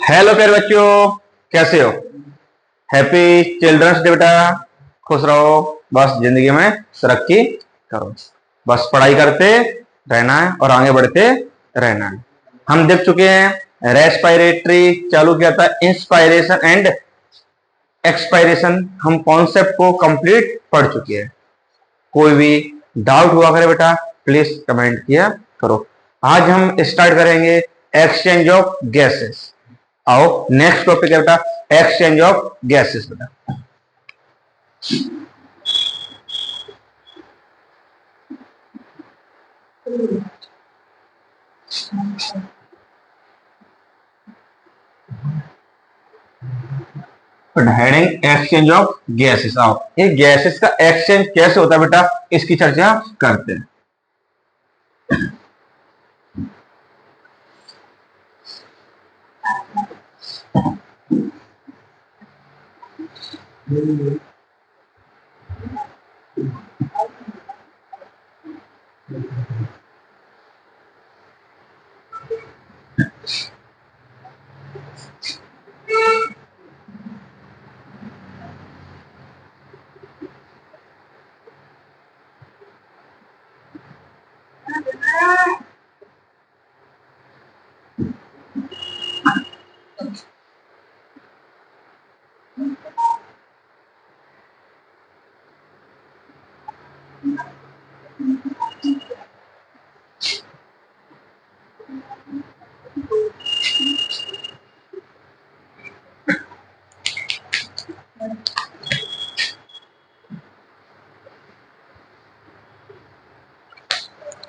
Hello प्यारे बच्चों, कैसे हो? हैप्पी चिल्ड्रंस डे बेटा। खुश रहो, बस जिंदगी में तरक्की करो। बस पढ़ाई करते रहना है और आगे बढ़ते रहना है। हम देख चुके हैं रेस्पिरेटरी, चालू किया था इंस्पायरेशन एंड एक्सपायरेशन। हम कॉन्सेप्ट को कंप्लीट पढ़ चुके हैं। कोई भी डाउट हुआ करे बेटा प्लीज कमेंट किया करो। आज हम स्टार्ट करेंगे एक्सचेंज ऑफ गैसेस। आओ नेक्स्ट टॉपिक है बेटा एक्सचेंज ऑफ गैसेस बेटा। Heading exchange of gases. आओ ये गैसेस का एक्सचेंज कैसे होता है बेटा, इसकी चर्चा करते हैं।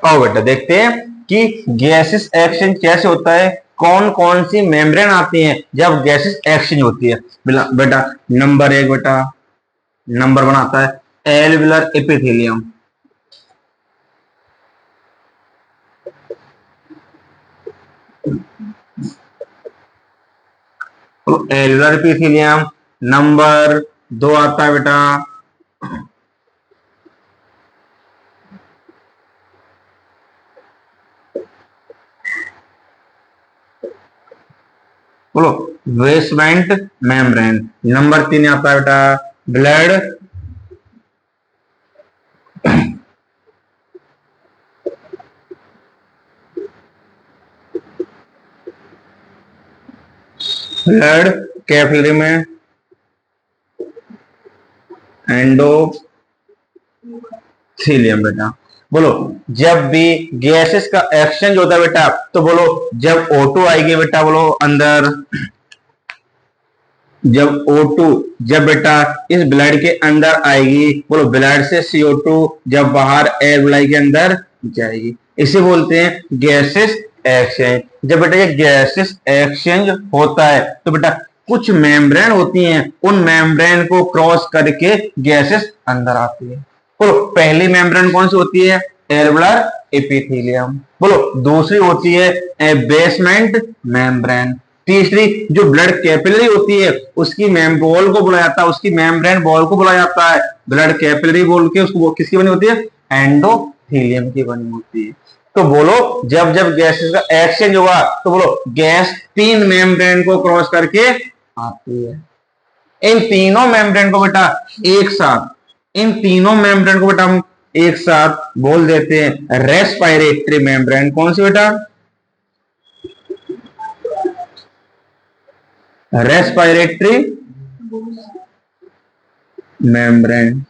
आओ बेटा देखते हैं कि गैसेस एक्सचेंज कैसे होता है, कौन कौन सी मेम्ब्रेन आती हैं जब गैसेस एक्सचेंज होती है। बेटा नंबर एक बेटा, नंबर वन आता है एल्वियुलर एपिथेलियम। तो एल्वियुलर एपिथेलियम। नंबर दो आता है बेटा बोलो बेसमेंट मेम्ब्रेन। नंबर तीन आता है बेटा ब्लड ब्लड कैपिलरी में एंडोथेलियम बेटा। बोलो जब भी गैसेस का एक्सचेंज होता है बेटा तो बोलो जब O2 आएगी बेटा, बोलो अंदर जब O2 जब बेटा इस ब्लड के अंदर आएगी, बोलो ब्लड से CO2 जब बाहर एल्वियोलाई के अंदर जाएगी, इसे बोलते हैं गैसेस एक्सचेंज। जब बेटा ये गैसेस एक्सचेंज होता है तो बेटा कुछ मेम्ब्रेन होती हैं, उन मेम्ब्रेन को क्रॉस करके गैसेस अंदर आती है। बोलो पहली मेम्ब्रेन कौन सी होती है? Alveolar epithelium. बोलो दूसरी होती है बेसमेंट मेम्ब्रेन। तीसरी जो ब्लड कैपिलरी होती है उसकी बॉल को बुलाया जाता है, उसकी मेम्ब्रेन बॉल को बुलाया जाता है ब्लड कैपिलरी बोल के। उसको किसकी बनी होती है? एंडोथेलियम की बनी होती है। तो बोलो जब जब गैसेस का एक्सचेंज होगा तो बोलो गैस तीन मेम्ब्रेन को क्रॉस करके आती है। इन तीनों मेम्ब्रेन को बेटा एक साथ, इन तीनों मेम्ब्रेन को बेटा हम एक साथ बोल देते हैं रेस्पिरेटरी मेम्ब्रेन। कौन सी बेटा? Respiratory membrane.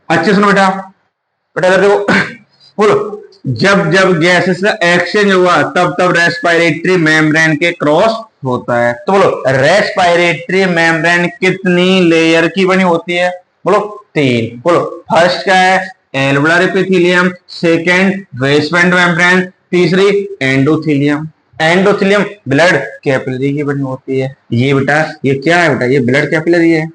अच्छे सुनो बेटा, बेटा देखो बोलो जब जब गैसेस का एक्सचेंज हुआ तब तब रेस्पिरेटरी मेम्ब्रेन के क्रॉस होता है। तो बोलो रेस्पिरेटरी मेम्ब्रेन कितनी लेयर की बनी होती है? बोलो तीन। बोलो फर्स्ट क्या है? Alveolar epithelium, second basement membrane, तीसरी एंडोथेलियम। एंडोथेलियम ब्लड कैपिलरी की बनी होती है। ये बेटा ये क्या है बेटा? ये ब्लड कैपिलरी है।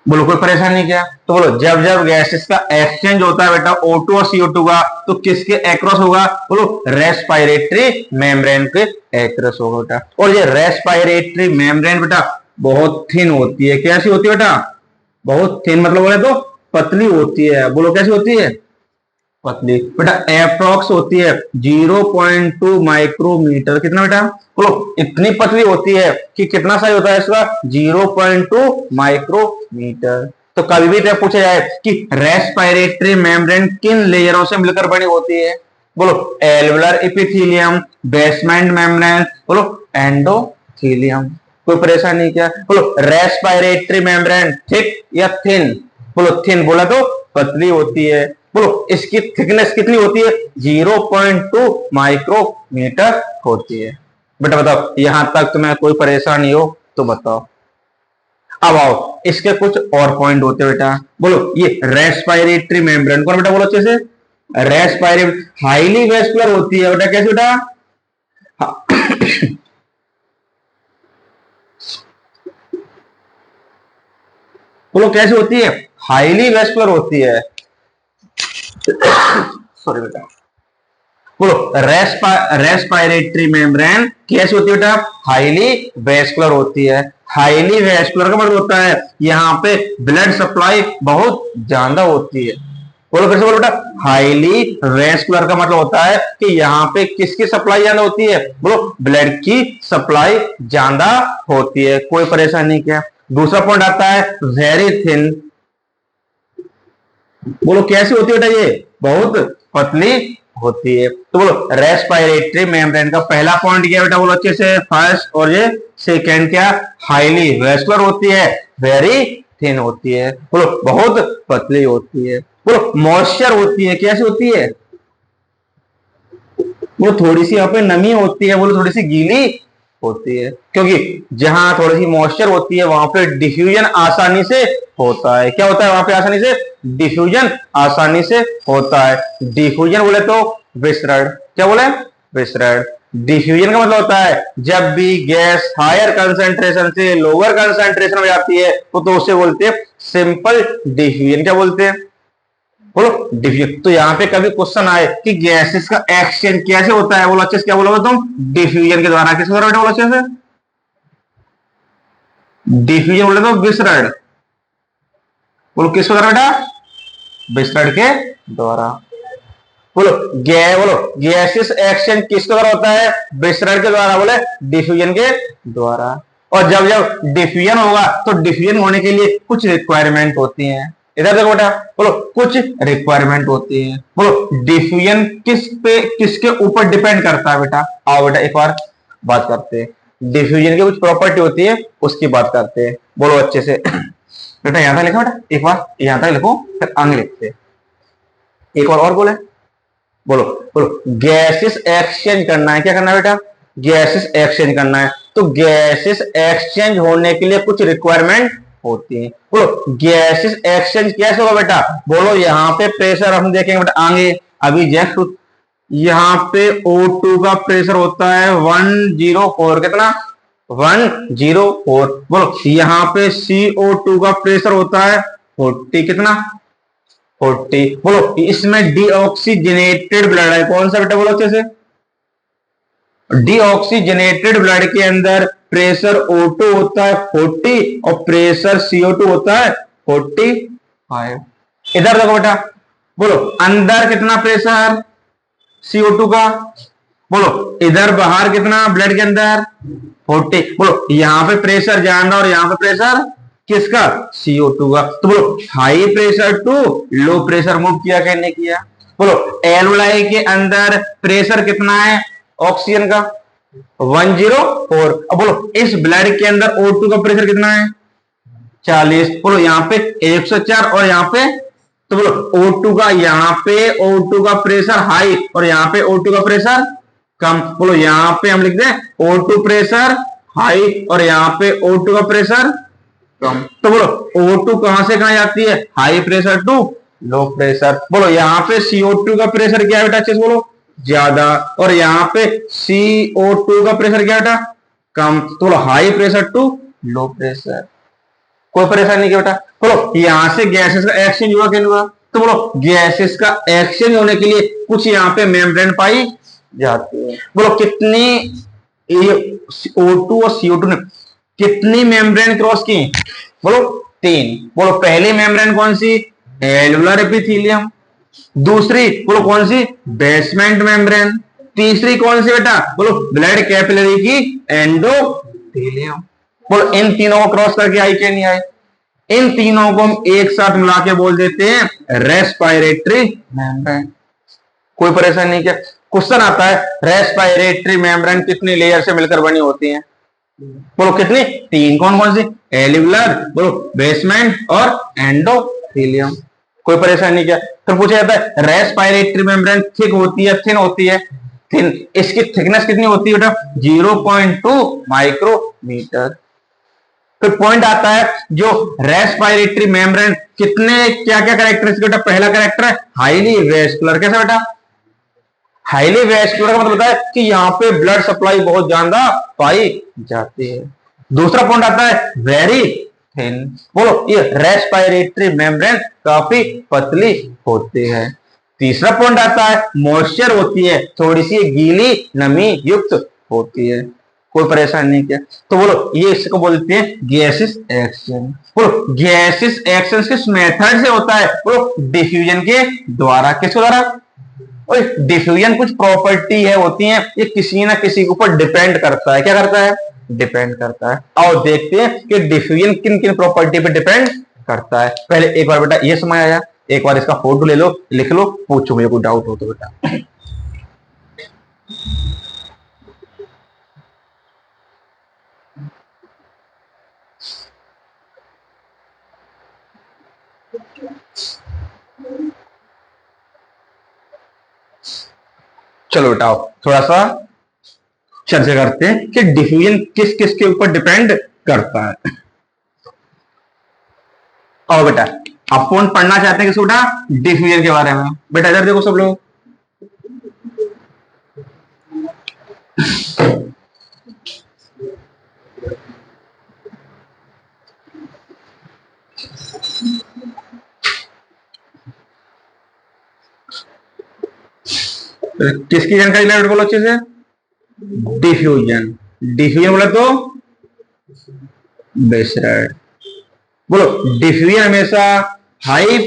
बोलो कोई परेशानी क्या? तो बोलो जब जब गैसेस का एक्सचेंज होता है बेटा O2 और CO2 का तो किसके एक्रॉस होगा? बोलो रेस्पिरेटरी मेम्ब्रेन के एक्रॉस होगा बेटा। और ये रेस्पिरेटरी मेम्ब्रेन बेटा बहुत थिन होती है। कैसी होती है बेटा? बहुत थिन मतलब बोले तो पतली होती है। बोलो कैसी होती है? पतली। बेटा एप्रोक्स होती है 0.2 माइक्रोमीटर। कितना बेटा? बोलो इतनी पतली होती है कि कितना साइज होता है इसका? 0.2 माइक्रोमीटर। तो कभी भी पूछा जाए कि रेस्पिरेटरी मेम्ब्रेन किन लेयरों से मिलकर बनी होती है? बोलो एल्वुलर एपिथेलियम, बेसमेंट मेम्ब्रेन, बोलो एंडोथेलियम। कोई परेशानी क्या? बोलो रेस्पिरेटरी मेम्ब्रेन थिक या थिन? बोलो थिन बोला तो पतली होती है। बोलो इसकी थिकनेस कितनी होती है? 0.2 माइक्रोमीटर होती है। बेटा बताओ यहां तक तुम्हें कोई परेशानी हो तो बताओ। अब आओ इसके कुछ और पॉइंट होते हैं बेटा। बोलो ये रेस्पिरेटरी मेम्ब्रेन कौन बेटा? बोलो अच्छे से। रेस्पिरेटरी हाईली वेस्कुलर होती है बेटा। कैसे बेटा? बोलो कैसे होती है? हाईली वेस्कुलर होती है। सॉरी बेटा। बोलो रेस्पिरेटरी मेम्ब्रेन कैसे होती है बेटा? हाईली वेस्कुलर होती है। हाईली वेस्कुलर का मतलब होता है यहाँ पे ब्लड सप्लाई बहुत ज्यादा होती है। बोलो फिर से बोलो बेटा। हाईली वेस्कुलर का मतलब होता है कि यहाँ पे किसकी सप्लाई ज्यादा होती है? बोलो ब्लड की सप्लाई ज्यादा होती है। कोई परेशानी क्या? दूसरा पॉइंट आता है वेरी थिन। बोलो कैसी होती है बेटा? ये बहुत पतली होती है। तो बोलो रेस्पिरेटरी मेम्ब्रेन का पहला पॉइंट क्या बेटा? बोलो अच्छे से। फर्स्ट और ये सेकेंड क्या? हाईली वेस्कुलर होती है, वेरी थिन होती है। बोलो बहुत पतली होती है। बोलो मॉइस्चर होती है। कैसी होती है? वो थोड़ी सी यहाँ पे नमी होती है। बोलो थोड़ी सी गीली होती है, क्योंकि जहां थोड़ी सी मॉइस्चर होती है वहां पे डिफ्यूजन आसानी से होता है। क्या होता है वहां पे? आसानी से डिफ्यूजन आसानी से होता है। डिफ्यूजन बोले तो विसरण। क्या बोले? विसरण। डिफ्यूजन का मतलब होता है जब भी गैस हायर कंसंट्रेशन से लोअर कंसंट्रेशन में जाती है तो उसे बोलते हैं सिंपल डिफ्यूजन। क्या बोलते हैं? बोलो डिफ्यूजन। तो यहाँ पे कभी क्वेश्चन आए कि गैसेस का एक्सचेंज कैसे होता है? बोलो अच्छे से। क्या बोलोगे तुम? डिफ्यूजन के द्वारा। किसके द्वारा बेटा? बोलो अच्छे से। डिफ्यूजन बोले तो विसरण। बोलो किसके द्वारा बेटा? विसरण के द्वारा। बोलो बोलो गैसेस एक्सचेंज किसके द्वारा होता है? विसरण के द्वारा। बोले डिफ्यूजन के द्वारा। और जब जब डिफ्यूजन होगा तो डिफ्यूजन होने के लिए कुछ रिक्वायरमेंट होती हैं। इधर देखो बेटा। बोलो कुछ रिक्वायरमेंट होती है। बोलो डिफ्यूजन किसके ऊपर डिपेंड करता है बेटा? आओ बेटा एक बार बात करते हैं। डिफ्यूजन की कुछ प्रॉपर्टी होती है उसकी बात करते हैं। बोलो अच्छे से। बेटा यहां तक लिखो बेटा। एक बार यहां तक लिखो फिर आगे लिखते हैं। एक बार और बोले। बोलो बोलो गैसेस एक्सचेंज करना है। क्या करना है बेटा? गैसेस एक्सचेंज करना है। तो गैसेस एक्सचेंज होने के लिए कुछ रिक्वायरमेंट होती है। बोलो गैसेस एक्सचेंज कैसे होगा बेटा? बोलो यहाँ पे प्रेशर हम देखेंगे बेटा आगे। अभी जस्ट यहाँ पे O2 का प्रेशर होता है 104। कितना? 104। बोलो यहाँ पे CO2 का प्रेशर होता है 40। कितना? 40। बोलो इसमें डीऑक्सीजनेटेड ब्लड है। कौन सा बेटा? बोलो अच्छे से। डीऑक्सीजनेटेड ब्लड के अंदर प्रेशर O2 होता है 40 और प्रेशर CO2 होता है 45। इधर देखो बेटा। बोलो अंदर कितना प्रेशर CO2 का? बोलो इधर बाहर कितना ब्लड के अंदर? 40। बोलो यहाँ पे प्रेशर ज्यादा और यहाँ पे प्रेशर किसका? CO2 का। तो बोलो high pressure to low pressure move किया क्या नहीं किया? बोलो एल्वुलाई के अंदर प्रेशर कितना है ऑक्सीजन का? 104। अब बोलो इस ब्लड के अंदर O2 का प्रेशर कितना है? 40। बोलो यहाँ पे 104 और यहाँ पे। तो बोलो O2 का यहाँ पे O2 का प्रेशर हाई और यहाँ पे O2 का प्रेशर कम। बोलो यहाँ पे हम लिख दें O2 प्रेशर हाई और यहाँ पे O2 का प्रेशर कम। तो बोलो O2 कहां से कहां जाती है? High pressure to low pressure. बोलो यहाँ पे CO2 का प्रेशर क्या है बेटा? अच्छे से बोलो। ज्यादा। और यहाँ पे CO2 का प्रेशर क्या बेटा? कम। तो बोलो high pressure to low pressure. कोई परेशानी क्या बेटा? बोलो यहां से गैसेस का एक्सचेंज हुआ क्या हुआ? तो बोलो गैसेस का एक्सचेंज होने के लिए कुछ यहाँ पे मेम्ब्रेन पाई जाती है। बोलो कितनी O2 और CO2 ने कितनी मेम्ब्रेन क्रॉस की? बोलो 3। बोलो पहली मेम्ब्रेन कौन सी? Alveolar epithelium. दूसरी बोलो कौन सी, बेसमेंट मेम्ब्रेन। तीसरी कौन सी बेटा, बोलो ब्लड कैपिलरी की एंडोथेलियम। बोलो इन तीनों को क्रॉस करके आई क्या नहीं आई? इन तीनों को हम एक साथ मिला के बोल देते हैं रेस्पिरेटरी मेम्ब्रेन। कोई परेशानी नहीं क्या? क्वेश्चन आता है रेस्पिरेटरी मेम्ब्रेन कितनी लेयर से मिलकर बनी होती है? बोलो कितनी? तीन। कौन कौन सी? एल्वियोलर, बोलो बेसमेंट और एंडोथेलियम। कोई परेशानी नहीं क्या? तो पूछा जाता है रेस्पिरेटरी मेम्ब्रेन थिक होती है थिन होती है? थिन। इसकी थिकनेस कितनी होती है बेटा? 0.2 माइक्रोमीटर। फिर पॉइंट आता है जो रेस्पिरेटरी मेम्ब्रेन कितने क्या क्या कैरेक्टरिस्टिक बेटा? पहला कैरेक्टर है हाईली वेस्कुलर। कैसा बेटा? हाईली वेस्कुलर का मतलब होता है कि यहां पे ब्लड सप्लाई बहुत ज्यादा पाई जाती है। दूसरा पॉइंट आता है वेरी थिन। बोलो ये रेस्पिरेटरी मेम्ब्रेन काफी पतली होती है। तीसरा पॉइंट आता है मॉइस्चर होती है, थोड़ी सी गीली नमी युक्त होती है। कोई परेशानी नहीं क्या? तो बोलो ये इसको बोलते हैं गैसेस एक्सचेंज। बोलो गैसेस एक्सचेंज किस मेथड से होता है? बोलो डिफ्यूजन के द्वारा। किसके द्वारा? डिफ्यूजन कुछ प्रॉपर्टी है होती है, ये किसी ना किसी के ऊपर डिपेंड करता है। क्या करता है? डिपेंड करता है। और देखते हैं कि डिफ्यूजन किन किन प्रॉपर्टी पे डिपेंड करता है। पहले एक बार बेटा ये समझ आया, एक बार इसका फोटो ले लो, लिख लो, पूछो मुझे कोई डाउट हो तो बेटा। चलो बेटा थोड़ा सा चर्चा करते हैं कि डिफ्यूजन किस किस के ऊपर डिपेंड करता है। और बेटा अपन पढ़ना चाहते हैं किस बेटा? डिफ्यूजन के बारे में। बेटा इधर देखो सब लोग, किसकी जानकारी ले बोलो अच्छे से? डिफ्यूजन। डिफ्यूजन बोला तो बेसरेड। बोलो डिफ्यूजन हमेशा high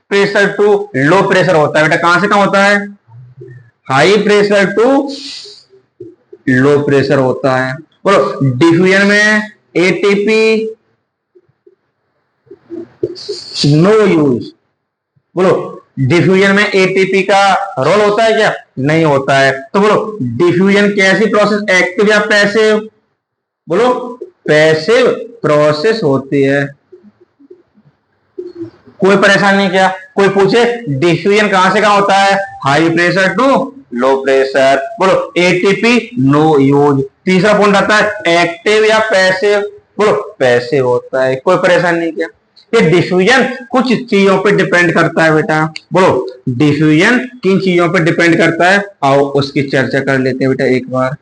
pressure to low pressure होता है बेटा। कहां से कहां होता है? High pressure to low pressure होता है। बोलो डिफ्यूजन में एटीपी नो यूज। बोलो डिफ्यूजन में एटीपी का रोल होता है क्या? नहीं होता है। तो बोलो डिफ्यूजन कैसी प्रोसेस, एक्टिव या पैसिव? बोलो पैसिव प्रोसेस होती है। कोई परेशानी नहीं क्या? कोई पूछे डिफ्यूजन कहां से कहां होता है? High pressure to low pressure. बोलो एटीपी नो यूज। तीसरा पॉइंट आता है एक्टिव या पैसिव? बोलो पैसिव होता है। कोई परेशानी नहीं क्या? ये डिफ्यूजन कुछ चीजों पे डिपेंड करता है बेटा। बोलो डिफ्यूजन किन चीजों पे डिपेंड करता है? आओ उसकी चर्चा कर लेते हैं बेटा एक बार।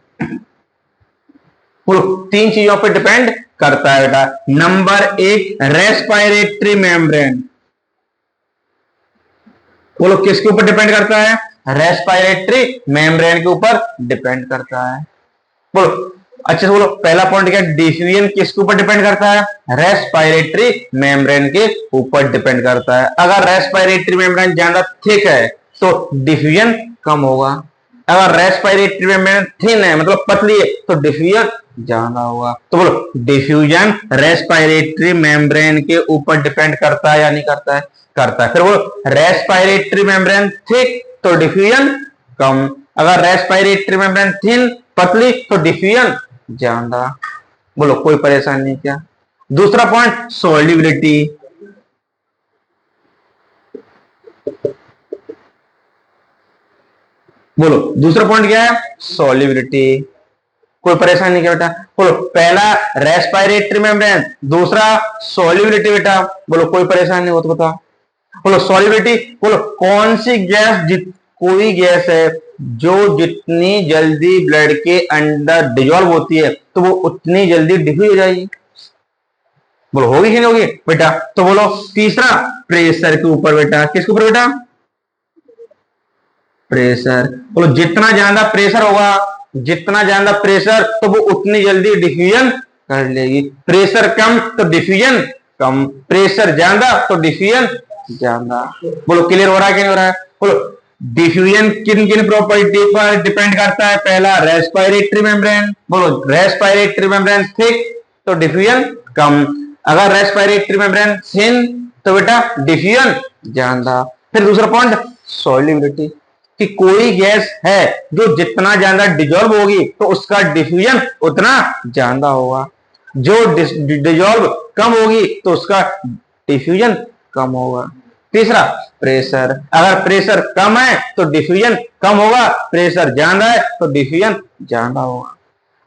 बोलो तीन चीजों पे डिपेंड करता है बेटा। नंबर एक रेस्पिरेटरी मेम्ब्रेन। बोलो किसके ऊपर डिपेंड करता है? रेस्पिरेटरी मेम्ब्रेन के ऊपर डिपेंड करता है। बोलो अच्छे से बोलो, पहला पॉइंट क्या? डिफ्यूजन किसके ऊपर डिपेंड करता है? रेस्पिरेटरी मेम्ब्रेन के ऊपर डिपेंड करता है। अगर रेस्पिरेटरी मेम्ब्रेन ज्यादा थिक है तो डिफ्यूजन कम होगा। अगर रेस्पिरेटरी मेम्ब्रेन थिन है मतलब पतली है तो डिफ्यूजन ज्यादा होगा। तो बोलो डिफ्यूजन रेस्पिरेटरी मेम्ब्रेन के ऊपर डिपेंड करता है या नहीं करता है? करता है। फिर बोलो रेस्पिरेटरी मेम्ब्रेन थिक तो डिफ्यूजन कम। अगर रेस्पिरेटरी मेम्ब्रेन थिन पतली तो डिफ्यूजन ज्यादा। बोलो कोई परेशानी नहीं क्या? दूसरा पॉइंट सॉल्युबिलिटी। बोलो दूसरा पॉइंट क्या है? सॉल्युबिलिटी। कोई परेशानी नहीं क्या बेटा? बोलो पहला रेस्पिरेटरी मेम्ब्रेन, दूसरा सॉल्युबिलिटी बेटा। बोलो कोई परेशानी नहीं हो तो बताओ। बोलो सॉल्युबिलिटी। बोलो कौन सी गैस, कोई गैस है जो जितनी जल्दी ब्लड के अंदर डिजोल्व होती है तो वो उतनी जल्दी डिफ्यूज हो जाएगी। बोलो होगी कि नहीं होगी बेटा? तो बोलो तीसरा प्रेशर के ऊपर बेटा। किसके ऊपर बेटा? प्रेशर। बोलो जितना ज्यादा प्रेशर होगा, जितना ज्यादा प्रेशर तो वो उतनी जल्दी डिफ्यूजन कर लेगी। प्रेशर कम तो डिफ्यूजन कम, प्रेशर ज्यादा तो डिफ्यूजन ज्यादा। बोलो क्लियर हो रहा है कि नहीं हो रहा है? बोलो डिफ्यूजन किन किन प्रॉपर्टी पर डिपेंड करता है? पहला रेस्पिरेटरी मेम्ब्रेन, बोलो रेस्पिरेटरी मेम्ब्रेन थिक तो डिफ्यूजन कम, अगर रेस्पिरेटरी मेम्ब्रेन थिन तो बेटा डिफ्यूजन ज्यादा। फिर दूसरा पॉइंट सॉल्युबिलिटी, कि कोई गैस है जो जितना ज्यादा डिजोल्व होगी तो उसका डिफ्यूजन उतना ज्यादा होगा, जो डिजोल्व कम होगी तो उसका डिफ्यूजन कम होगा। तीसरा प्रेशर, अगर प्रेशर कम है तो डिफ्यूजन कम होगा, प्रेशर ज्यादा है तो डिफ्यूजन ज्यादा होगा।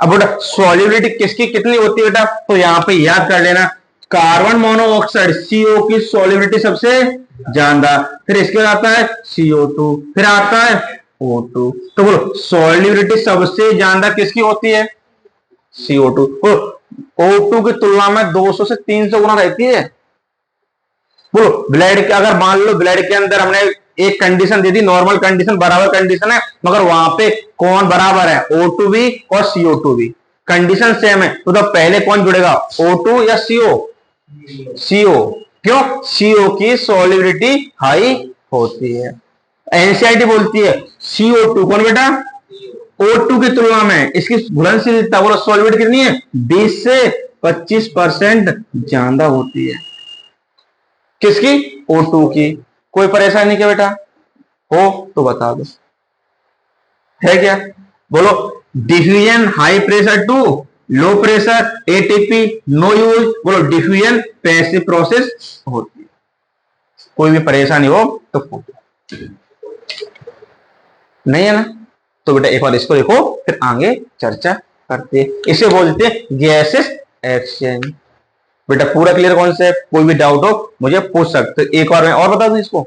अब बेटा सॉल्युबिलिटी किसकी कितनी होती है बेटा, तो यहां पे याद कर लेना, कार्बन मोनोऑक्साइड सीओ की सॉल्युबिलिटी सबसे ज्यादा, फिर इसके बाद आता है CO2, फिर आता है O2। तो बोलो सॉल्युबिलिटी सबसे ज्यादा किसकी होती है? CO2। O2 की तुलना में 200 से 300 गुना रहती है। बोलो ब्लड के, अगर मान लो ब्लड के अंदर हमने एक कंडीशन दे दी, नॉर्मल कंडीशन बराबर कंडीशन है, मगर वहां पे कौन बराबर है? O2 भी और CO2 भी, कंडीशन सेम है, तो पहले कौन जुड़ेगा? O2 या CO? CO। क्यों? CO की सॉल्युबिलिटी हाई होती है। एनसीईआरटी बोलती है CO2 कौन बेटा? O2 की तुलना में इसकी घुलनशीलता, बोलो सॉल्युबिलिटी कितनी है? 20 से 25% ज्यादा होती है। किसकी? O2 की। कोई परेशानी क्या बेटा? हो तो बता दो, है क्या? बोलो diffusion high pressure to low pressure ATP no use, बोलो डिफ्यूजन पैसिव प्रोसेस होती है। कोई भी परेशानी हो तो पूछो, नहीं है ना? तो बेटा एक बार इसको देखो, फिर आगे चर्चा करते हैं। इसे बोलते हैं गैसेस एक्सचेंज। बेटा पूरा क्लियर कॉन्सेप्ट, कोई भी डाउट हो मुझे पूछ सकते। एक बार मैं और बता दूं इसको,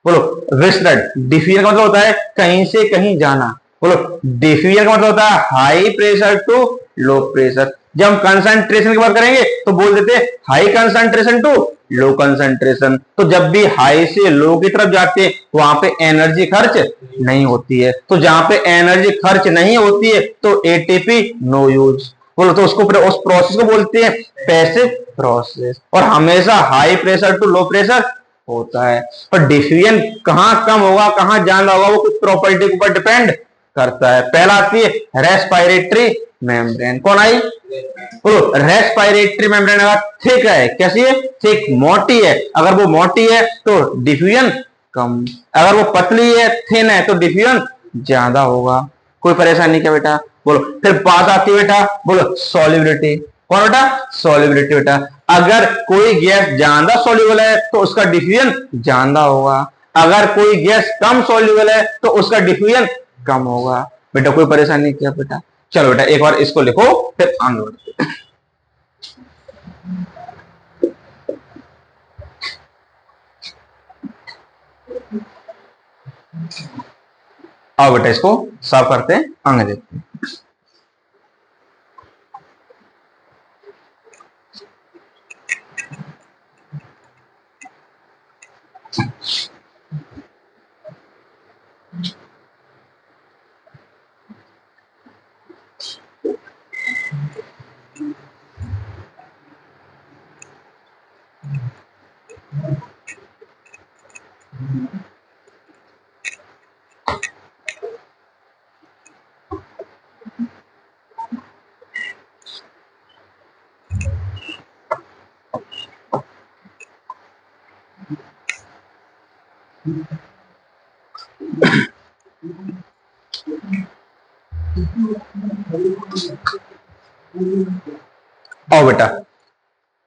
बोलो विस्लड, डिफ्यूजन का मतलब होता है कहीं से कहीं जाना, बोलो डिफ्यूजन का मतलब होता है high pressure to low pressure. जब हम कंसंट्रेशन की बात करेंगे तो बोल देते हैं high concentration to low concentration. तो जब भी हाई से लो की तरफ जाते हैं वहां पे एनर्जी खर्च नहीं होती है, तो जहां पे एनर्जी खर्च नहीं होती है तो एटीपी नो यूज, बोलो तो उसको उस प्रोसेस को बोलते हैं पैसिव प्रोसेस। और हमेशा high pressure to low pressure होता है। और डिफ्यूजन कहां कम होगा कहां ज्यादा होगा वो कुछ प्रॉपर्टी के ऊपर डिपेंड करता है। पहला आती है रेस्पिरेटरी मेम्ब्रेन, कौन आई? बोलो रेस्पिरेटरी मेम्ब्रेन अगर थिक है, कैसी है? थिक, मोटी है, अगर वो मोटी है तो डिफ्यूजन कम, अगर वो पतली है थिन है तो डिफ्यूजन ज्यादा होगा। कोई परेशानी क्या बेटा? बोलो फिर बात आती है बेटा, बोलो सॉल्युबिलिटी, कौन बेटा? सॉल्युबिलिटी बेटा, अगर कोई गैस ज्यादा सॉल्युबल है तो उसका डिफ्यूजन ज्यादा होगा, अगर कोई गैस कम सॉल्युबल है तो उसका डिफ्यूजन कम होगा। बेटा कोई परेशानी क्या बेटा? चलो बेटा एक बार इसको लिखो फिर आगे बढ़ते। आओ बेटा इसको साफ करते हैं, आगे देखते हैं। आओ बेटा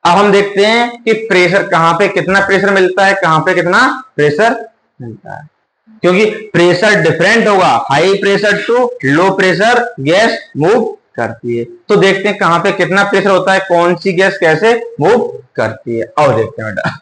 अब हम देखते हैं कि प्रेशर कहां पे कितना प्रेशर मिलता है, कहां पे कितना प्रेशर मिलता है। क्योंकि प्रेशर डिफरेंट होगा, high pressure to low pressure gas move करती है। तो देखते हैं कहां पे कितना प्रेशर होता है, कौन सी गैस कैसे मूव करती है। और देखते हैं बेटा,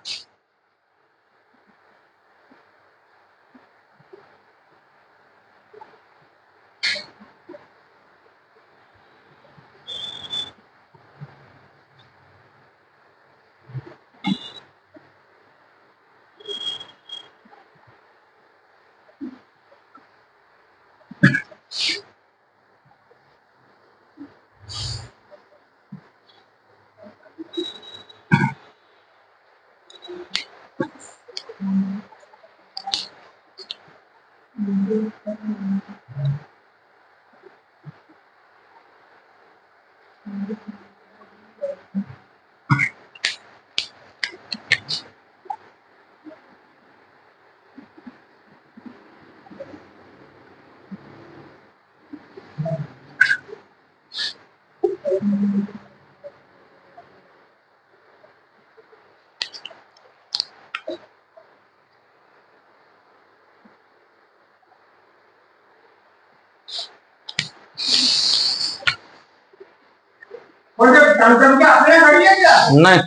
और जब टमटम के अपने खड़ी है क्या? नहीं।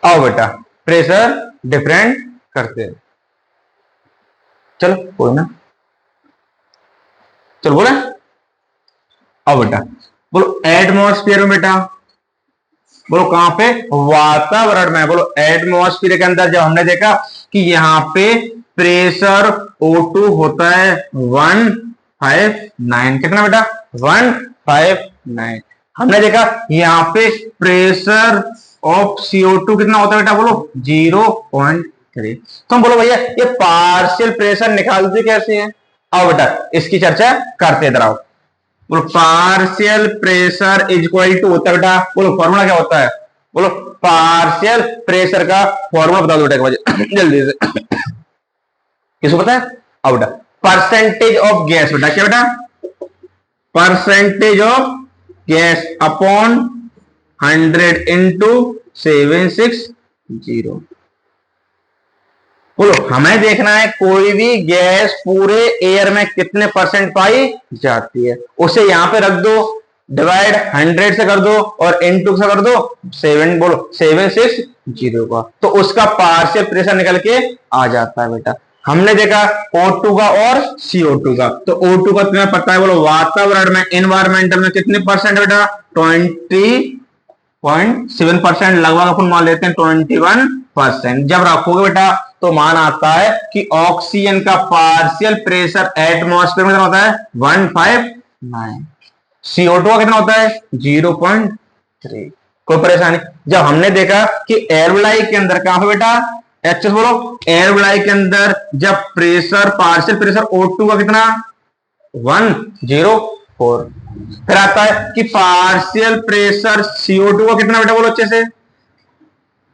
आओ बेटा, प्रेशर डिफरेंट करते हैं। चलो कोई ना, चलो बोले। आओ बेटा, बोलो एटमॉस्फेयर में बेटा, बोलो कहां पे? वातावरण में। बोलो एटमॉस्फेयर के अंदर जब हमने देखा कि यहाँ पे प्रेशर O2 होता है 159। कितना बेटा? 159। हमने देखा यहाँ पे प्रेशर ऑफ CO2 कितना होता है बेटा? बोलो 0.3। तो हम बोलो भैया ये पार्शियल प्रेशर निकालते कैसे हैं? आओ बेटा इसकी चर्चा करते इधर आओ। बोलो partial pressure is equal to होता है बेटा, बोलो फॉर्मूला क्या होता है? बोलो पार्शियल प्रेशर का फॉर्मूला बता दो बेटा जल्दी से। किसको पता है? आओ बेटा, परसेंटेज ऑफ गैस बेटा, क्या बेटा? Percentage of gas upon 100 into 760। बोलो हमें देखना है कोई भी गैस पूरे एयर में कितने परसेंट पाई जाती है, उसे यहां पे रख दो, डिवाइड 100 से कर दो और इनटू से कर दो 7, बोलो 760 का, तो उसका पार्शियल प्रेशर निकल के आ जाता है बेटा। हमने देखा O2 का और CO2 का, तो O2 का तुम्हें पता है, बोलो वातावरण में एनवायरमेंटल में कितने परसेंट बेटा? 20.7% लगभग अपन मान लेते हैं 21%। जब रखोगे बेटा तो मान आता है कि ऑक्सीजन का पार्शियल प्रेशर एटमॉस्फेयर में कितना होता है? 159। CO2 का कितना होता है? 0.3। कोई परेशानी? जब हमने देखा कि एयर ब्लाई के अंदर कहां पे बेटा? एचएस बोलो, एयर ब्लाई के अंदर जब प्रेशर पार्शियल प्रेशर O2 का कितना? 104। फिर आता है कि पार्शियल प्रेशर CO2 का कितना बेटा? बोलो अच्छे से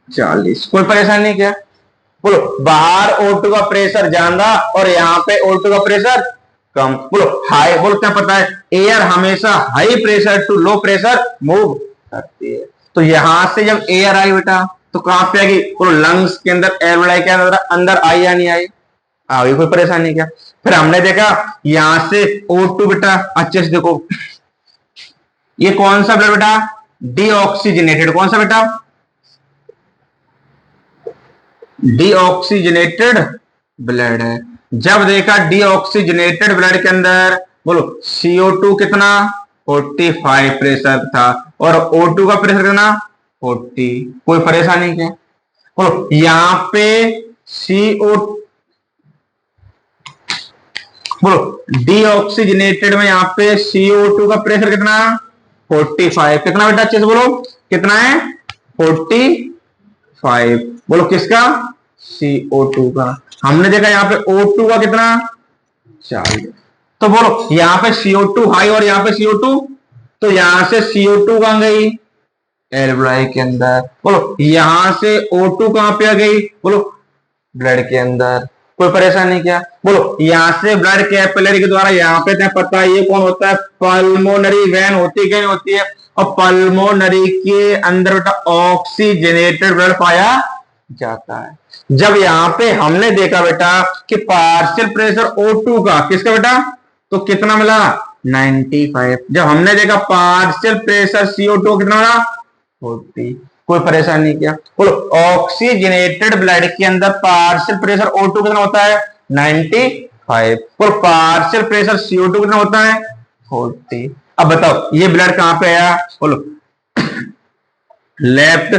40। कोई परेशानी नहीं क्या? बोलो बाहर O2 का प्रेशर ज्यादा और यहाँ पे O2 का प्रेशर कम। बोलो हाई, बोलो क्या पता है? एयर हमेशा high pressure to low pressure move करती है। तो यहां से जब एयर आई बेटा तो कहां पे आएगी? बोलो लंग्स के अंदर, एयर ब्लाई के अंदर आई या नहीं आई? आई। कोई परेशानी क्या? फिर हमने देखा यहां से O2 बेटा अच्छे से देखो, ये कौन सा ब्लड बेटा? डीऑक्सीजनेटेड। कौन सा बेटा? डीऑक्सीजनेटेड ब्लड है। जब देखा डीऑक्सीजनेटेड ब्लड के अंदर, बोलो CO2 कितना? 45 प्रेशर था और O2 का प्रेशर कितना? 40। कोई परेशानी क्या? बोलो यहां पे CO, बोलो डीऑक्सीजनेटेड में यहां पे CO2 का प्रेशर कितना? 45। कितना बेटा अच्छे से बोलो, कितना है? 45। बोलो किसका? CO2 का। हमने देखा यहाँ पे O2 का कितना? 40। तो बोलो यहाँ पे CO2 हाई और यहाँ पे CO2, तो यहां से CO2 कहां गई? एयर ब्लाई के अंदर। बोलो यहां से O2 कहां पे आ गई? बोलो ब्लड के अंदर। कोई परेशानी क्या? बोलो यहां से ब्लड कैपिलरी के द्वारा यहाँ पे पता है ये कौन होता है? पल्मोनरी वेन होती है क्या? नहीं होती है। और पल्मोनरी के अंदर बेटा ऑक्सीजनेटेड ब्लड पाया जाता है। जब यहाँ पे हमने देखा बेटा कि पार्शियल प्रेशर O2 का किसका बेटा? तो कितना मिला? 95। जब हमने देखा पार्शियल प्रेशर CO2 कितना मिला? 40। कोई परेशानी क्या? बोलो ऑक्सीजनेटेड ब्लड के अंदर पार्शियल प्रेशर O2 कितना होता है? 95। बोलो पार्शियल प्रेशर CO2 कितना होता है? 40। अब बताओ ये ब्लड कहां पे आया? बोलो लेफ्ट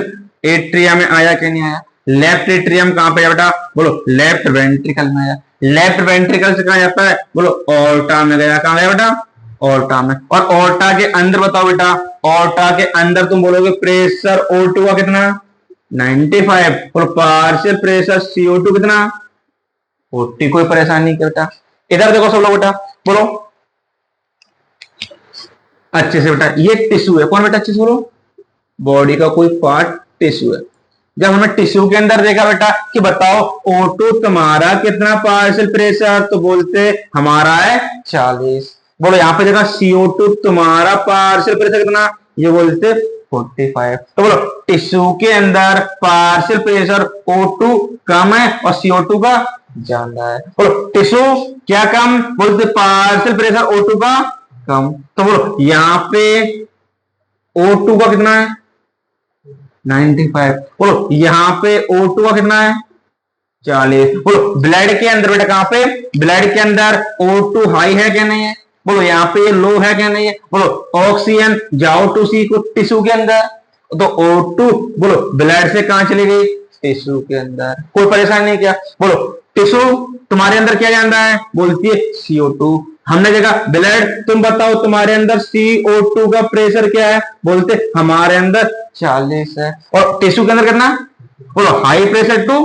एट्रिया में आया कि नहीं आया? लेफ्ट एट्रियम कहां पे है बेटा? बोलो लेफ्ट वेंट्रिकल में आया। लेफ्ट वेंट्रिकल से कहां जाता है? बोलो ऑर्टा में गया। कहां गया बेटा? ऑर्टा में। और ऑर्टा के अंदर बताओ बेटा, ऑर्टा के अंदर तुम बोलोगे प्रेशर O2 का कितना? 95। और पार्शियल प्रेशर CO2 कितना? 40। कोई परेशानी नहीं बेटा। इधर देखो सब लोग बेटा, बोलो अच्छे से बेटा। ये टिश्यू है, कौन बेटा? अच्छे से बोलो। बॉडी का कोई पार्ट टिश्यू है। जब हमने टिश्यू के अंदर देखा बेटा कि बताओ O2 तुम्हारा कितना पार्शियल प्रेशर, तो बोलते हमारा है 40। बोलो यहां पे देखा CO2 तुम्हारा पार्शियल प्रेशर कितना, ये बोलते 45। तो बोलो टिश्यू के अंदर पार्शियल प्रेशर O2 कम है और CO2 का ज्यादा है। बोलो टिश्यू क्या कम? बोलते पार्शियल प्रेशर O2 का कम। तो बोलो यहां पे O2 का कितना है? 95। बोलो यहां पे O2 का कितना है? 40। बोलो ब्लड के अंदर बेटा कहां पे? ब्लड के अंदर O2 हाई है क्या नहीं है? बोलो यहाँ पे लो है क्या नहीं है? बोलो ऑक्सीजन जाओ टू सी को टिश्यू के अंदर, तो O2 बोलो ब्लड से कहां चली गई? टिश्यू के अंदर। कोई परेशानी नहीं क्या? बोलो टिश्यू तुम्हारे अंदर क्या जान रहा है? बोलती है CO2। हमने देखा ब्लड, तुम बताओ तुम्हारे अंदर CO2 का प्रेशर क्या है? बोलते हमारे अंदर 40 है। और टिश्यू के अंदर कितना? बोलो हाई प्रेशर टू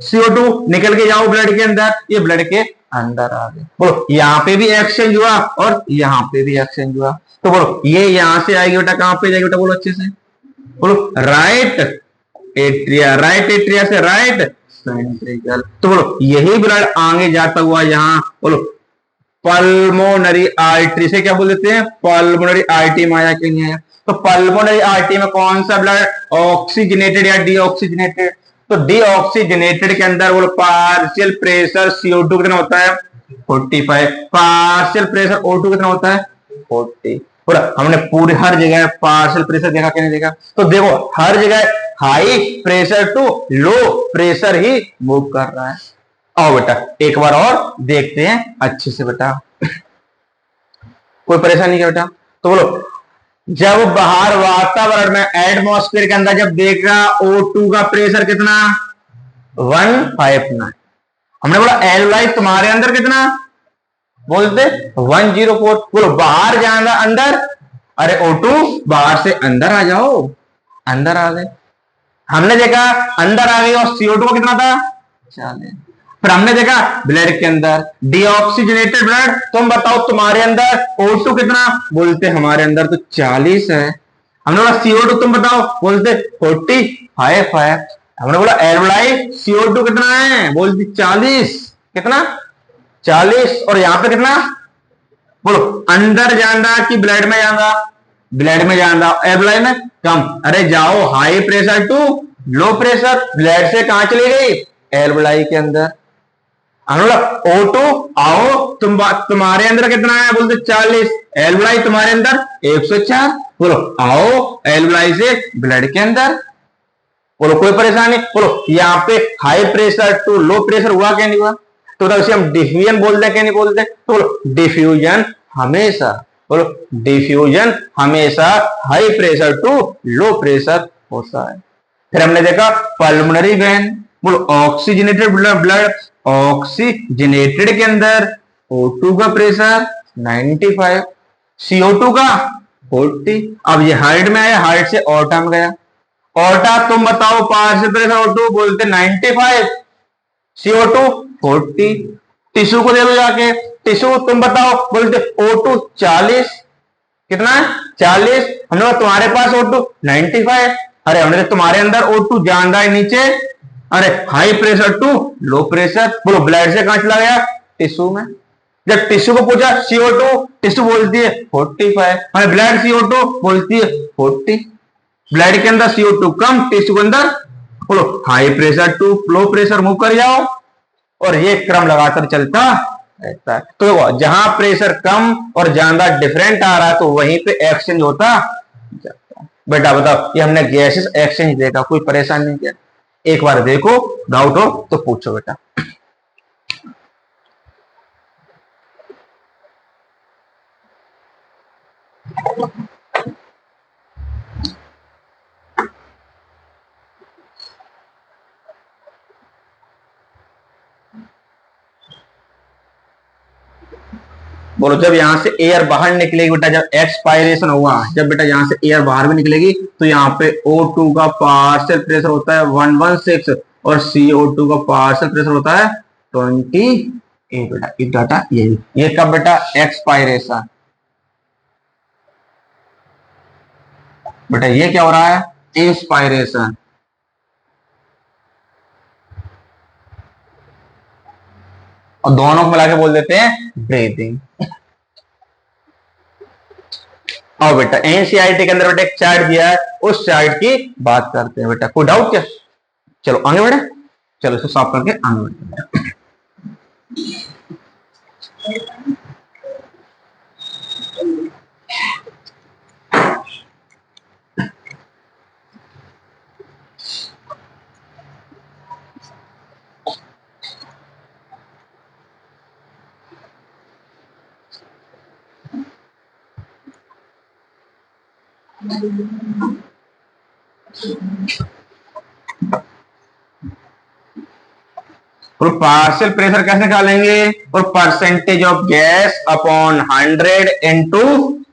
CO2 निकल के जाओ ब्लड के अंदर, ये ब्लड के अंदर आ गए। बोलो यहाँ पे भी एक्सचेंज हुआ और यहाँ पे भी एक्सचेंज हुआ। तो बोलो ये यहां से आएगी बेटा, कहां पे जाएगी बेटा? बोलो अच्छे से बोलो। राइट एट्रिया, राइट एट्रिया से राइट वेंट्रिकल। तो बोलो यही ब्लड आगे जाता हुआ यहाँ बोलो पल्मोनरी आर्टरी से क्या बोल देते हैं? पल्मोनरी आर्टरी में आया कि नहीं आया? तो पल्मोनरी आर्टरी में कौन सा ब्लड? ऑक्सीजनेटेड या डीऑक्सीजनेटेड? तो डीऑक्सीजनेटेड के अंदर बोलो पार्शियल प्रेशर CO2 कितना होता है? 45। पार्शियल प्रेशर O2 कितना होता है? 40। पूरा हमने पूरे हर जगह पार्शियल प्रेशर देखा कि नहीं देखा? तो देखो हर जगह high pressure to low pressure ही मूव कर रहा है। आओ बेटा एक बार और देखते हैं अच्छे से बेटा। कोई परेशानी क्या बेटा? तो बोलो जब बाहर वातावरण में एटमॉस्फेयर के अंदर जब देखा O2 का प्रेशर कितना? 159। हमने बोला एल्वलाई तुम्हारे अंदर कितना? बोलते 104। बोलो बाहर जाना अंदर, अरे O2 बाहर से अंदर आ जाओ, अंदर आ गए। हमने देखा अंदर आ गई और CO2 कितना था? 40। फिर हमने देखा ब्लड के अंदर डीऑक्सीजनेटेड ब्लड, तुम बताओ तुम्हारे अंदर O2 कितना? बोलते हमारे अंदर तो 40 है। हमने बोला CO2 तुम बताओ, बोलते 45 है। हमने बोला एल्वलाई CO2 कितना है? बोलती 40। कितना? 40। और यहां पे कितना? बोलो अंदर जाना कि ब्लड में जाना? ब्लड में जाना। एल्वलाई में कम। अरे जाओ high pressure to low pressure, blood से कहां चली गई? एल्वलाई के अंदर। O2 आओ तुम्हारे अंदर कितना है? बोलते 40। एल्वलाई तुम्हारे अंदर 104। बोलो आओ एल्वलाई से ब्लड के अंदर। बोलो कोई परेशानी? बोलो यहाँ पे high pressure to low pressure हुआ क्या नहीं हुआ? तो उसे हम डिफ्यूजन बोलते हैं क्या नहीं बोलते? तो बोलो डिफ्यूजन हमेशा, बोलो डिफ्यूजन हमेशा high pressure to low pressure होता है। फिर हमने देखा पल्मोनरी वेन, बोलो ऑक्सीजनेटेड ब्लड, ऑक्सीजनेटेड के अंदर O2 का प्रेशर 95, CO2 का 40। अब ये हार्ट में आया, हार्ट से ऑर्टा में गया। ऑर्टा तुम बताओ पार्शियल प्रेशर O2, बोलते 95, CO2 40। टिश्यू को दे दो जाके, टिश्यू तुम बताओ, बोलते O2 40। कितना है? 40। हमने कहा तुम्हारे पास O2 95। अरे हमने तुम्हारे अंदर O2 ज्यादा है नीचे, अरे high pressure to low pressure. बोलो ब्लड से कहां चला गया? टिश्यू में। जब टिश्यू को पूछा CO2, टिश्यू बोलती है 45। हमें ब्लड CO2 बोलती है 40। ब्लड के अंदर CO2 कम, टिश्यू के अंदर बोलो high pressure to low pressure move कर जाओ, और ये क्रम लगातार चलता रहता है। तो जहां प्रेशर कम और ज्यादा डिफरेंट आ रहा है तो वहीं पे एक्सचेंज होता जाता है। बेटा बताओ ये हमने गैसेस एक्सचेंज देखा, कोई परेशानी नहीं किया? एक बार देखो, डाउट हो तो पूछो बेटा। बोलो जब यहाँ से एयर बाहर निकलेगी बेटा, जब एक्सपायरेशन हुआ, जब बेटा यहाँ से एयर बाहर भी निकलेगी तो यहाँ पे O2 का पार्शियल प्रेशर होता है 116 और CO2 का पार्शियल प्रेशर होता है 28 बेटा। ये डाटा ये कब बेटा? एक्सपायरेशन। बेटा ये क्या हो रहा है? इंस्पायरेशन। और दोनों को मिला के बोल देते हैं ब्रीथिंग। और बेटा एनसीईआरटी के अंदर बेटा एक चार्ट दिया है, उस चार्ट की बात करते हैं बेटा। कोई डाउट क्या? चलो आगे बढ़े, चलो इसको साफ करके आगे बढ़ते हैं। और पार्शियल प्रेशर कैसे निकालेंगे? और percentage of gas upon 100 into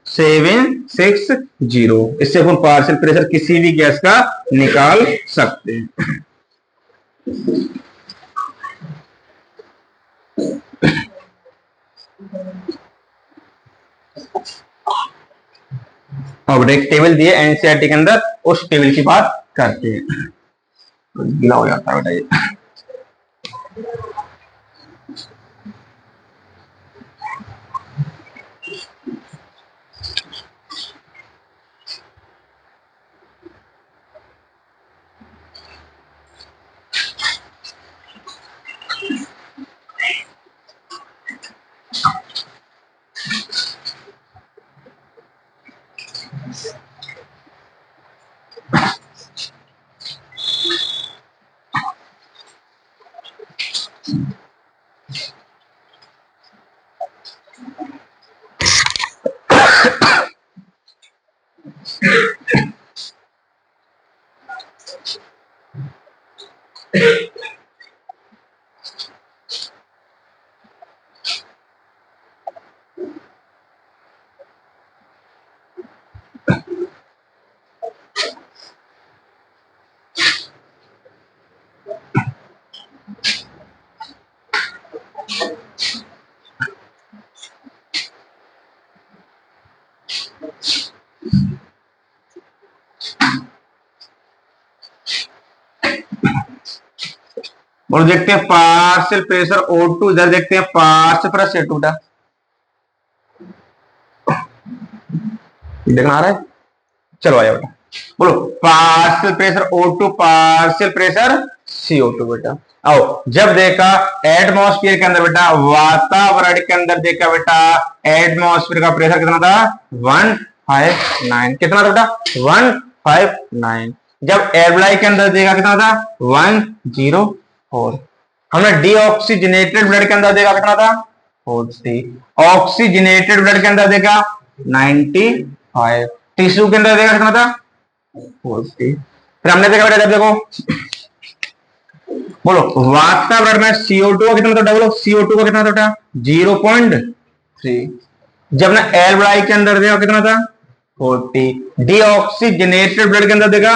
760, इससे हम पार्शियल प्रेशर किसी भी गैस का निकाल सकते हैं। अब एक टेबल दिए एनसीईआरटी के अंदर, उस टेबल की बात करते हैं। गिला हो जाता है बेटा ये। और देखते हैं पार्शियल प्रेशर O2, इधर देखते हैं पार्शियल प्रेशर C2 देखना आ रहा है। चलो आया बेटा, बोलो partial pressure O2 partial pressure CO2 बेटा। आओ जब देखा एटमॉस्फेयर के अंदर बेटा, वातावरण के अंदर देखा बेटा, एटमॉस्फेयर का प्रेशर कितना था? 159। कितना था बेटा? 159। जब एयरब्लाई के अंदर देखा कितना था? 104। हमने डीऑक्सीजनेटेड ब्लड के अंदर देखा कितना था? 40। ऑक्सीजनेटेड ब्लड के अंदर देखा 95। टिश्यू के अंदर देखा कितना था? 40। फिर हमने देखा बेटा, जब देखो बोलो वातावरण में CO2 का कितना था? बोलो CO2 का कितना था? 0.3। जब ना एल्ब्राई के अंदर देखा कितना था? 40। डीऑक्सीजनेटेड ब्लड के अंदर देखा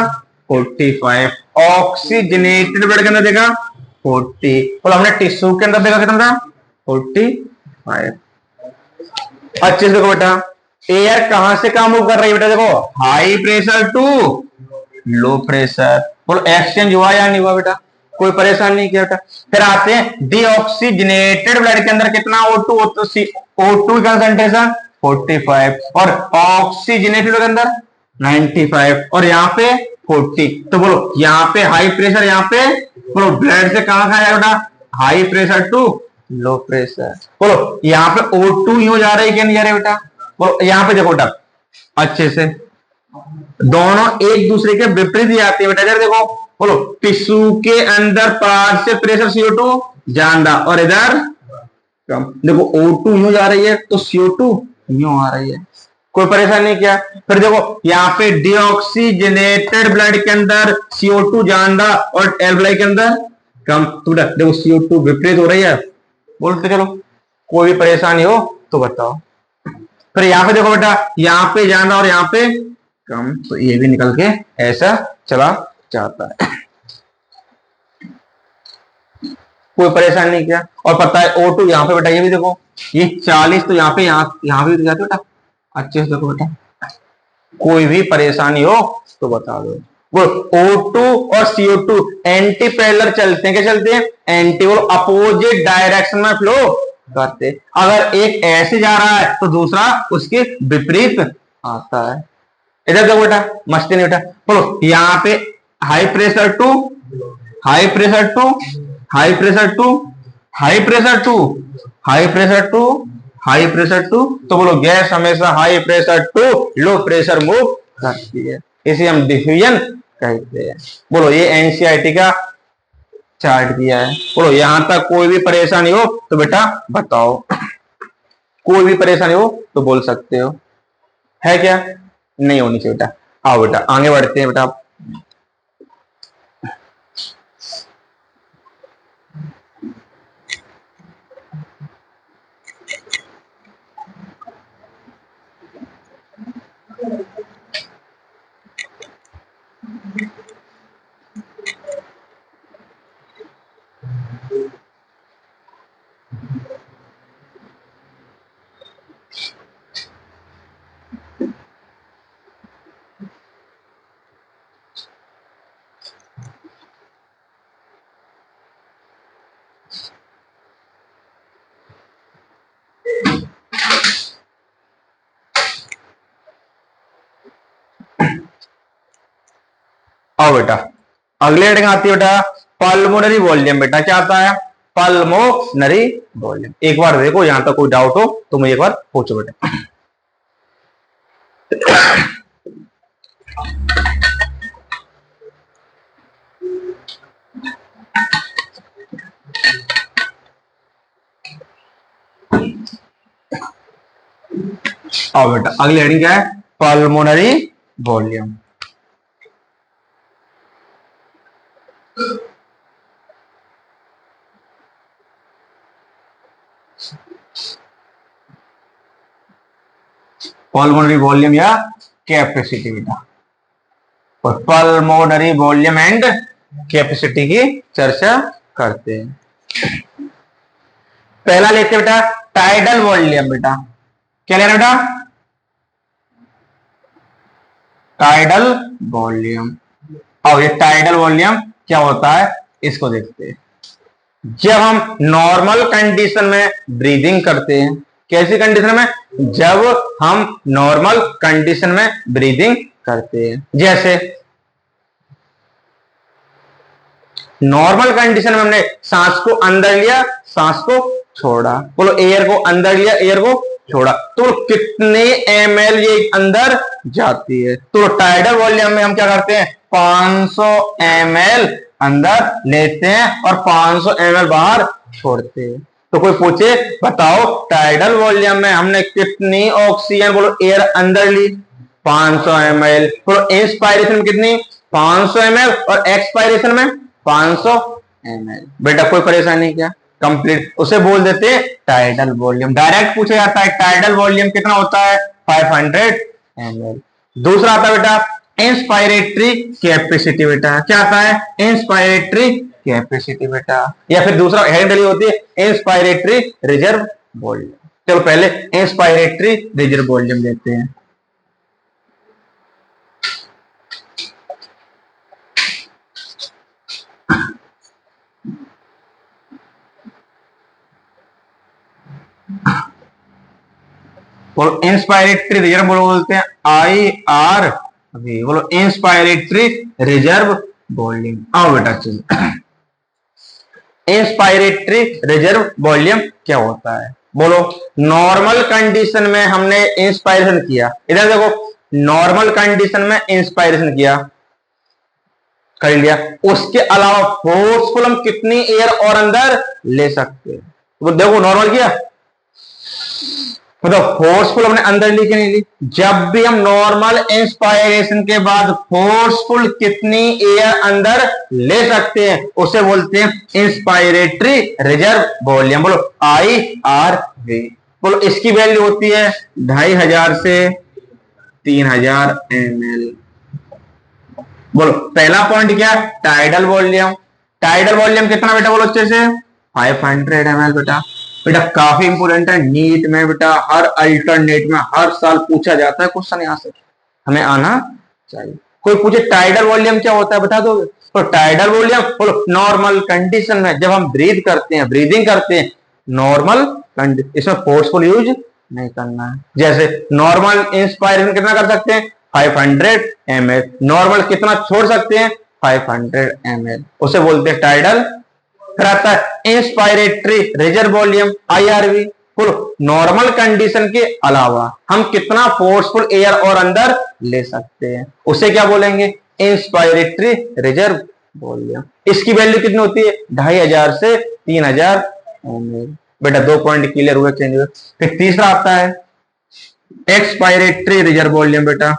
45। ऑक्सीजनेटेड ब्लड के अंदर देखा 40। और हमने टिश्यू के अंदर देखा कितना था? 45। अच्छे से देखो बेटा, एयर कहां से कहां मूव कर रही है बेटा? देखो high pressure to low pressure. बोलो एक्सचेंज हुआ या नहीं हुआ बेटा? कोई परेशान नहीं किया बेटा। फिर आते हैं डीऑक्सीजनेटेड ब्लड के अंदर कितना O2, O2 कंसंट्रेशन 45 और ऑक्सीजनेटेड के अंदर 95 और यहाँ पे 40। तो बोलो यहाँ पे हाई प्रेशर, यहाँ पे बोलो ब्लड से कहां खाया बेटा? High pressure to low pressure. बोलो यहाँ पे O2 ही हो जा रहा है क्या नहीं जा रहा है बेटा? बोलो यहाँ पे देखो बेटा, अच्छे से दोनों एक दूसरे के विपरीत ही आते हैं बेटा। इधर देखो, बोलो टिश्यू के अंदर पार्शियल प्रेशर CO2 ज्यादा और इधर कम। देखो O2 यूं जा रही है तो CO2 यूं आ रही है, कोई परेशान नहीं किया। फिर देखो यहाँ पे डीऑक्सीजनेटेड ब्लड के अंदर CO2 ज्यादा और एल्ब्लाई के अंदर कम। तो देखो CO2 विपरीत हो रही है। बोलते चलो कोई भी परेशानी हो तो बताओ। फिर यहाँ पे देखो बेटा, यहाँ पे ज्यादा और यहाँ पे कम, तो ये भी निकल के ऐसा चला जाता है। कोई परेशानी नहीं किया। और पता है O2 यहाँ पे बेटा, ये भी देखो, ये 40 तो यहाँ पे यहाँ भी जाते बेटा, अच्छे से देखो बेटा। कोई भी परेशानी हो तो बता दो। वो O2 और CO2 एंटी पैरेलल चलते हैं, क्या चलते हैं? एंटी और अपोजिट डायरेक्शन में फ्लो करते। अगर एक ऐसे जा रहा है तो दूसरा उसके विपरीत आता है। इधर देखो बेटा, मस्ती नहीं बेटा। बोलो यहाँ पे high pressure to high pressure to high pressure to high pressure to high pressure to high pressure to, तो बोलो गैस हमेशा high pressure to low pressure move करती है, इसे हम डिफ्यूजन कहते हैं। बोलो ये एनसीईआरटी का चार्ट दिया है। बोलो यहां तक कोई भी परेशानी हो तो बेटा बताओ, कोई भी परेशानी हो तो बोल सकते हो, है क्या? नहीं होनी चाहिए बेटा। आओ बेटा आगे बढ़ते हैं बेटा। आओ बेटा अगले हेडिंग आती है बेटा पल्मोनरी वॉल्यूम। बेटा क्या आता है? Pulmonary volume. एक बार देखो, यहां तक कोई डाउट हो तो मुझे एक बार पूछो बेटा। आओ बेटा अगली हेडिंग क्या है? Pulmonary volume. पल्मोनरी वॉल्यूम या कैपेसिटी बेटा, और पल्मोनरी वॉल्यूम एंड कैपेसिटी की चर्चा करते हैं। पहला लेते हैं बेटा टाइडल वॉल्यूम। बेटा क्या लेना बेटा? Tidal volume. अब ये टाइडल वॉल्यूम क्या होता है इसको देखते हैं। जब हम नॉर्मल कंडीशन में ब्रीदिंग करते हैं, कैसी कंडीशन में? जब हम नॉर्मल कंडीशन में ब्रीदिंग करते हैं, जैसे नॉर्मल कंडीशन में हमने सांस को अंदर लिया, सांस को छोड़ा। बोलो एयर को अंदर लिया, एयर को छोड़ा, तो कितने ml ये अंदर जाती है? तो टाइडल वॉल्यूम में हम क्या करते हैं? 500 ml अंदर लेते हैं और 500 ml बाहर छोड़ते हैं। तो कोई पूछे बताओ टाइडल वॉल्यूम में हमने कितनी ऑक्सीजन, बोलो एयर अंदर ली 500 ml, बोलो इंस्पायरेशन में कितनी? 500 ml, और एक्सपायरेशन में 500 ml। बेटा कोई परेशानी क्या? कंप्लीट उसे बोल देते हैं टाइडल वॉल्यूम। डायरेक्ट पूछा जाता है टाइडल वॉल्यूम कितना होता है? 500 ml। दूसरा आता है बेटा इंस्पायरेटरी कैपेसिटी। बेटा क्या आता है? इंस्पायरेटरी कैपेसिटी बेटा, या फिर दूसरा हेडिंग होती है इंस्पायरेटरी रिजर्व वॉल्यूम। चलो पहले इंस्पायरेटरी रिजर्व वॉल्यूम लेते हैं। बोलो इंस्पायरेटरी रिजर्व बोलते हैं IRV। बोलो इंस्पायरेटरी रिजर्व वॉल्यूम। आओ बेटा चलिए, इंस्पायरेटरी रिजर्व वॉल्यूम क्या होता है? बोलो नॉर्मल कंडीशन में हमने इंस्पायरेशन किया, इधर देखो नॉर्मल कंडीशन में इंस्पायरेशन किया, कर लिया, उसके अलावा फोर्सफुल हम कितनी एयर और अंदर ले सकते हैं? तो देखो नॉर्मल किया, मतलब फोर्सफुल हमने अंदर ली कि नहीं ली? जब भी हम नॉर्मल इंस्पायरेशन के बाद फोर्सफुल कितनी एयर अंदर ले सकते हैं उसे बोलते हैं इंस्पायरेटरी रिजर्व वॉल्यूम। बोलो IRV। बोलो इसकी वैल्यू होती है 2500 से 3000 ml। बोलो पहला पॉइंट क्या, टाइडल वॉल्यूम। टाइडल वॉल्यूम कितना बेटा, बोलो अच्छे से 500 ml बेटा। बेटा काफी इंपोर्टेंट है, नीट में बेटा हर अल्टरनेट में हर साल पूछा जाता है क्वेश्चन, यहां से हमें आना चाहिए। कोई पूछे टाइडल वॉल्यूम क्या होता है, बता दो। तो टाइडल वॉल्यूम बोलो नॉर्मल कंडीशन में जब हम ब्रीथ करते हैं, ब्रीदिंग करते हैं, नॉर्मल इसमें फोर्सफुल यूज नहीं करना है। जैसे नॉर्मल इंस्पायरेशन कितना कर सकते हैं, 500 ml। नॉर्मल कितना छोड़ सकते हैं, 500 ml, उसे बोलते हैं टाइडल। फिर आता है inspiratory reserve volume, IRV। Normal condition के अलावा हम कितना फोर्सफुल एयर और अंदर ले सकते हैं, उसे क्या बोलेंगे, इंस्पायरेटरी रिजर्व वॉल्यूम। इसकी वैल्यू कितनी होती है, 2500 से 3000 ml। बेटा 2 पॉइंट क्लियर हुए, चेंज हुए। फिर तीसरा आता है एक्सपायरेटरी रिजर्व वॉल्यूम बेटा।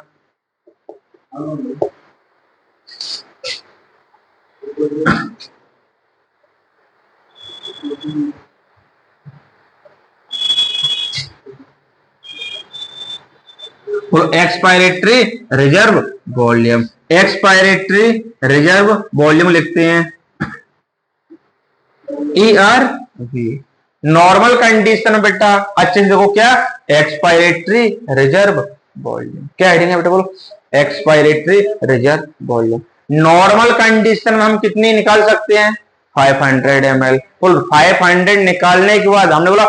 Expiratory reserve volume, expiratory reserve volume लिखते हैं ERV। नॉर्मल कंडीशन में बेटा अच्छे से देखो क्या, एक्सपायरेटरी रिजर्व वॉल्यूम, क्या हेडिंग है बेटा, बोलो expiratory reserve volume. Normal condition में हम कितनी निकाल सकते हैं, 500 ml। 500 निकालने के बाद हमने बोला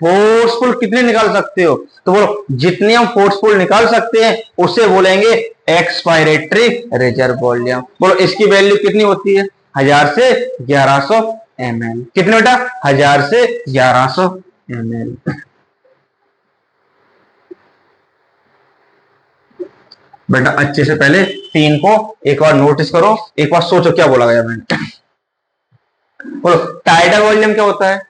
फोर्सफुल कितने निकाल सकते हो, तो बोलो जितनी हम फोर्सफुल निकाल सकते हैं उसे बोलेंगे एक्सपायरेटरी रिजर्व वॉल्यूम। बोलो इसकी वैल्यू कितनी होती है, 1000 से 1100 ml। कितने बेटा, 1000 से 1100 ml। बेटा अच्छे से पहले 3 को एक बार नोटिस करो, एक बार सोचो क्या बोला गया मैंने। बोलो टाइडल वॉल्यूम क्या होता है,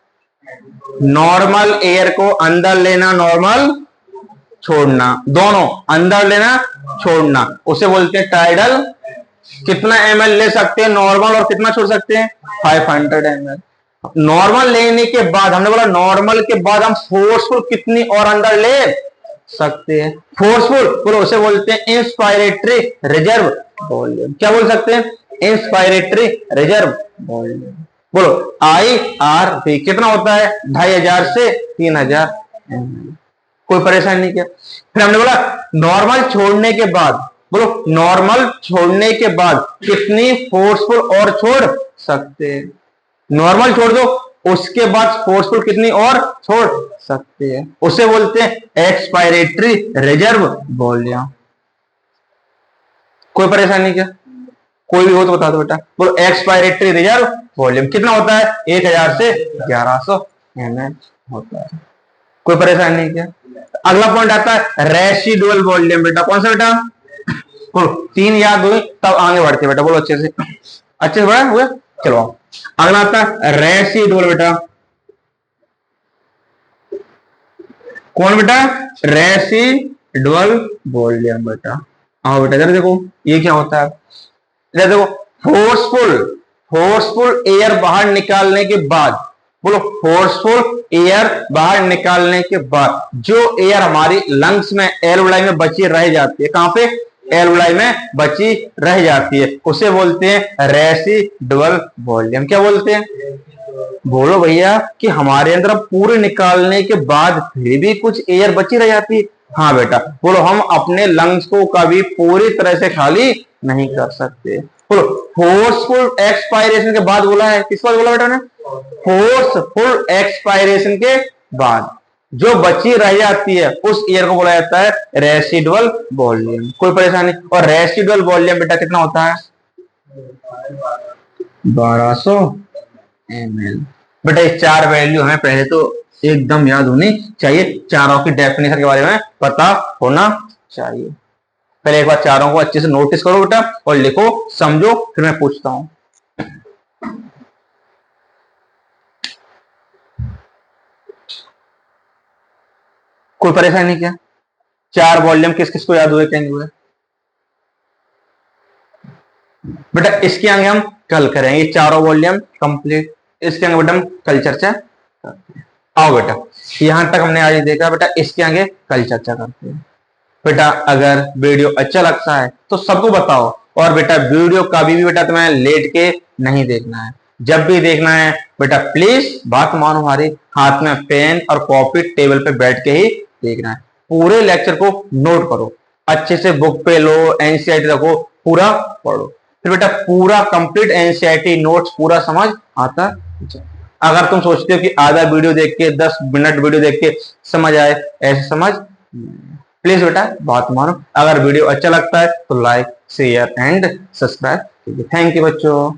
नॉर्मल एयर को अंदर लेना, नॉर्मल छोड़ना, दोनों अंदर लेना छोड़ना, उसे बोलते हैं टाइडल। कितना ml ले सकते हैं नॉर्मल और कितना छोड़ सकते हैं, 500 ml। नॉर्मल लेने के बाद हमने बोला नॉर्मल के बाद हम फोर्सफुल कितनी और अंदर ले सकते हैं, फोर्सफुल बोलो उसे बोलते हैं इंस्पायरेटरी रिजर्व वॉल्यूम। क्या बोल सकते हैं, इंस्पायरेटरी रिजर्व वॉल्यूम। बोलो IRV कितना होता है, 2500 से 3000 ml। कोई परेशानी नहीं किया। फिर हमने बोला नॉर्मल छोड़ने के बाद, बोलो नॉर्मल छोड़ने के बाद कितनी फोर्सफुल और छोड़ सकते हैं, नॉर्मल छोड़ दो उसके बाद फोर्सफुल कितनी और छोड़ सकते हैं, उसे बोलते हैं एक्सपायरेटरी रिजर्व वॉल्यूम। कोई परेशानी क्या, कोई भी हो तो बता दो बेटा। बोलो एक्सपायरेटरी रिजर्व वॉल्यूम कितना होता है, 1000 से 1100 ml होता है। कोई परेशानी नहीं क्या। अगला पॉइंट आता है रेसिडुअल वॉल्यूम बेटा। कौन सा बेटा, बोलो 3 याद हुई तब आगे बढ़ते बेटा, बोलो अच्छे से बढ़ा हुआ। चलो अगला आता है रेसिडुअल बेटा। कौन बेटा, रेसिडुअल वॉल्यूम बेटा। आओ बेटा जरा देखो ये क्या होता है, देखो फोर्सफुल एयर बाहर निकालने के बाद, बोलो फोर्सफुल एयर बाहर निकालने के बाद जो एयर हमारी लंग्स में एल्वुलाई में बची रह जाती है, कहां पे, एल्वुलाई में बची रह जाती है, उसे बोलते हैं रेसिडुअल वॉल्यूम। क्या बोलते हैं, बोलो भैया कि हमारे अंदर पूरे निकालने के बाद फिर भी कुछ एयर बची रह जाती है। हाँ बेटा, बोलो हम अपने लंग्स को कभी पूरी तरह से खाली नहीं कर सकते। बोलो फोर्सफुल एक्सपायरेशन के बाद बोला है, किस बात बोला बेटा ने, फोर्सफुल एक्सपायरेशन के बाद जो बची रह जाती है उस एयर को बोला जाता है रेसिडुअल वॉल्यूम। कोई परेशानी। और रेसिडुअल वॉल्यूम बेटा कितना होता है, 1200 ml। बेटा ये 4 वैल्यू हमें पहले तो एकदम याद होनी चाहिए, चारों की डेफिनेशन के बारे में पता होना चाहिए। पहले एक बार चारों को अच्छे से नोटिस करो बेटा और लिखो, समझो, फिर मैं पूछता हूं। कोई परेशानी नहीं क्या। 4 वॉल्यूम किस किस को याद हुए, क्या नहीं हुए बेटा। इसके आगे हम कल करेंगे चारों वॉल्यूम कंप्लीट, इसके आगे बेटा हम कल चर्चा करते हैं। आओ बेटा, यहां तक हमने आज देखा बेटा, इसके आगे कल चर्चा करते हैं। बेटा अगर वीडियो अच्छा लगता है तो सबको बताओ, और बेटा वीडियो कभी भी बेटा तुम्हें लेट के नहीं देखना है, जब भी देखना है बेटा प्लीज बात मानो हमारी, हाथ में पेन और कॉपी टेबल पे बैठ के ही देखना है। पूरे लेक्चर को नोट करो, अच्छे से बुक पे लो, एनसीईआरटी रखो, पूरा पढ़ो, फिर बेटा पूरा कंप्लीट एनसीईआरटी नोट्स पूरा समझ आता जाए। अगर तुम सोचते हो कि आधा वीडियो देख के 10 मिनट वीडियो देख के समझ आए, ऐसे समझ, प्लीज बेटा बात मानो। अगर वीडियो अच्छा लगता है तो like share and subscribe. Thank you बच्चों।